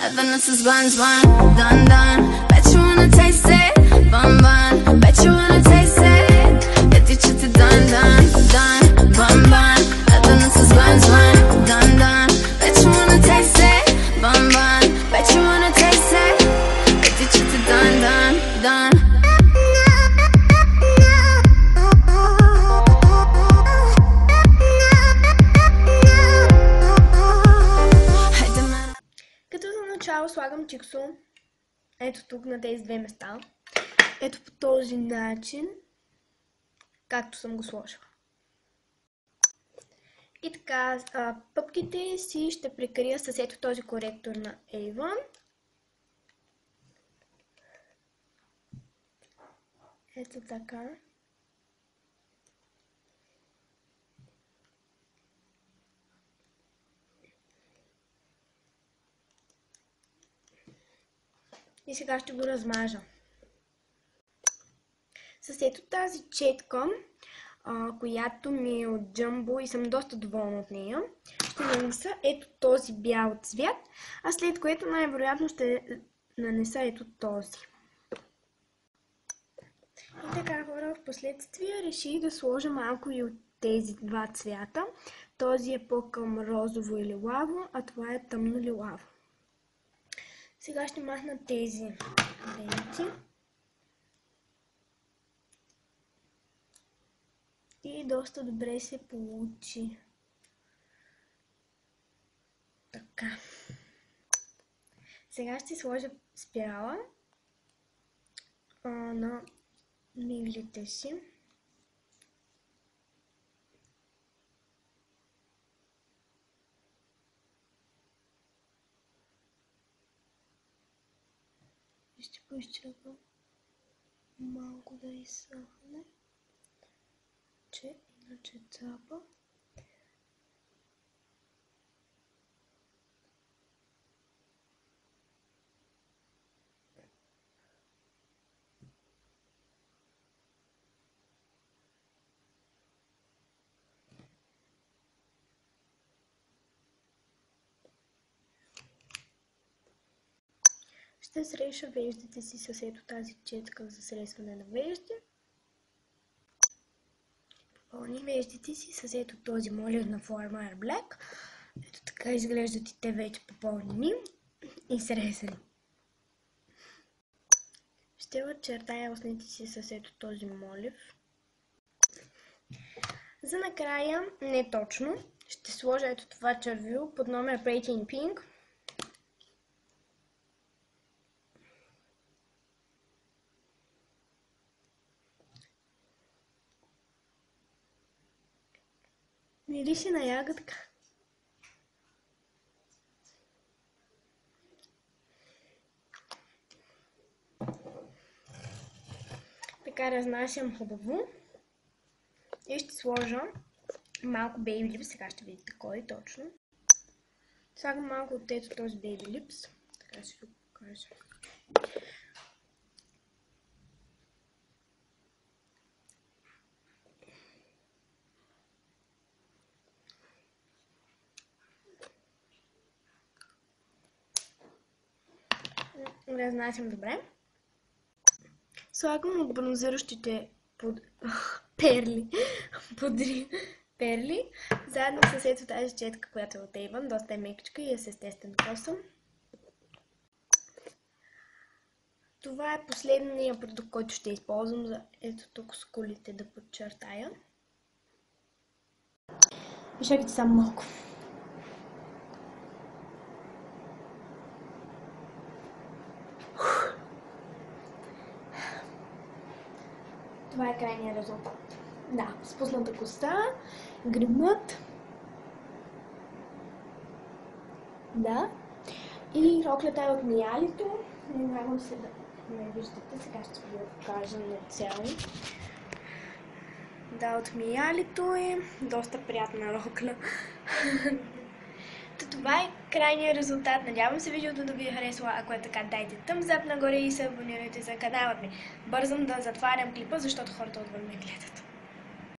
Evidence is buns, bun, done, done. Bet you wanna taste it, bun, bun. Bet you wanna taste it. Get your shit to done, done, done, bun, bun. Evidence is buns, bun, done, done. Bet you wanna taste it, bun, bun. Bet you wanna taste it. Get your shit to done, done, done. Като за начало слагам чиксо ето тук на тези две места. Ето по този начин, както съм го сложила. И така, пъпките си ще прикрия с ето този коректор на Avon. Ето така. И сега ще го размажа. С ето тази четка, която ми е от Jumbo и съм доста доволна от нея, ще нанеса ето този бял цвят, а след което най-вероятно ще нанеса ето този. И така, хора, в последствие реших да сложа малко и от тези два цвята. Този е по-към розово и лилаво, а това е тъмно лилаво. Сега ще махна тези ленти. И доста добре се получи. Така. Сега ще сложа спирала на миглите си. Ще поизчакам малко да изсъхне, че иначе цапа. Ще среша веждите си с ето тази четка за срещане на вежди. Попълни веждите си с ето този молив на Former Black. Ето така изглеждат и те вече попълнени и срезани. Ще очертая устните си с ето този молив. За накрая, не точно, ще сложа ето това червило под номер Pretty in Pink. Мирише на ягодка. Така разнасям хубаво. И ще сложа малко Baby Lips. Сега ще видите кой точно. Слагам малко от ето този Baby Lips. Така ще ви покажа. Разнасям добре. Слагам от бронзиращите перли, заедно с ето тази четка, която е от Avon, доста е мекичка и е с естествен косъм. Това е последния продукт, който ще използвам за ето тук скулите да подчертая. Изчакайте само малко. Това е крайният резултат. Да, спусната коса, гримът. Да. И роклята е от Миялито. Надявам се да ме виждате. Сега ще ви я покажа на цяло. Да, от Миялито е доста приятна рокля. Това е крайният резултат. Надявам се видеото да ви е харесало. Ако е така, дайте thumbs up нагоре и се абонирайте за каналът ми. Бързам да затварям клипа, защото хората отвън ме гледат.